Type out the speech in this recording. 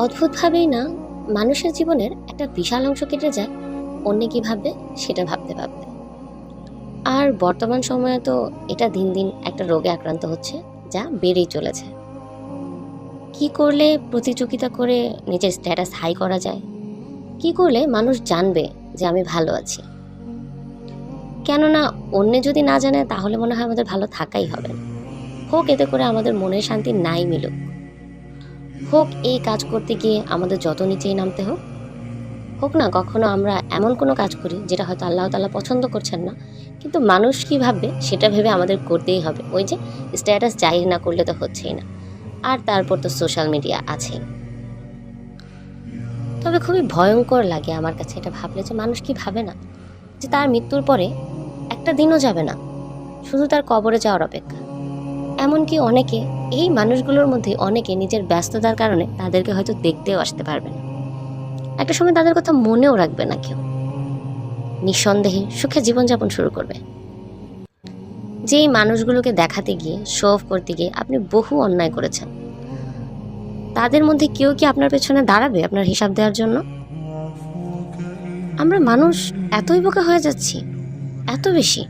অদ্ভুতভাবেই না, মানুষের জীবনের একটা বিশাল অংশ কেটে যায় অন্য কী ভাববে সেটা ভাবতে ভাবতে। আর বর্তমান সময়ে তো এটা দিন দিন একটা রোগে আক্রান্ত হচ্ছে, যা বেড়েই চলেছে। কি করলে প্রতিযোগিতা করে নিজের স্ট্যাটাস হাই করা যায়, কি করলে মানুষ জানবে যে আমি ভালো আছি। কেননা অন্য যদি না জানে তাহলে মনে হয় আমাদের ভালো থাকাই হবে না। হোক এতে করে আমাদের মনের শান্তি নাই মিলুক, হোক এই কাজ করতে গিয়ে আমাদের যত নিচেই নামতে হোক, হোক না কখনো আমরা এমন কোনো কাজ করি যেটা হয়তো আল্লাহ তাআলা পছন্দ করছেন না, কিন্তু মানুষ কী ভাববে সেটা ভেবে আমাদের করতেই হবে। ওই যে স্ট্যাটাস জাহির না করলে তো হচ্ছেই না। আর তারপর তো সোশ্যাল মিডিয়া আছেই। তবে খুবই ভয়ঙ্কর লাগে আমার কাছে এটা ভাবলে, যে মানুষ কি ভাবে না যে তার মৃত্যুর পরে একটা দিনও যাবে না শুধু তার কবরে যাওয়ার অপেক্ষা। এমনকি অনেকে, এই মানুষগুলোর মধ্যে অনেকে নিজের ব্যস্ততার কারণে তাদেরকে হয়তো দেখতেও আসতে পারবে না। একটা সময় তাদের কথা মনেও রাখবে না কেউ, নিঃসন্দেহে সুখে জীবনযাপন শুরু করবে। যেই মানুষগুলোকে দেখাতে গিয়ে, শো অফ করতে গিয়ে আপনি বহু অন্যায় করেছেন, তাদের মধ্যে কেউ কি আপনার পেছনে দাঁড়াবে আপনার হিসাব দেওয়ার জন্য? আমরা মানুষ এতই বোকা হয়ে যাচ্ছি, এত বেশি।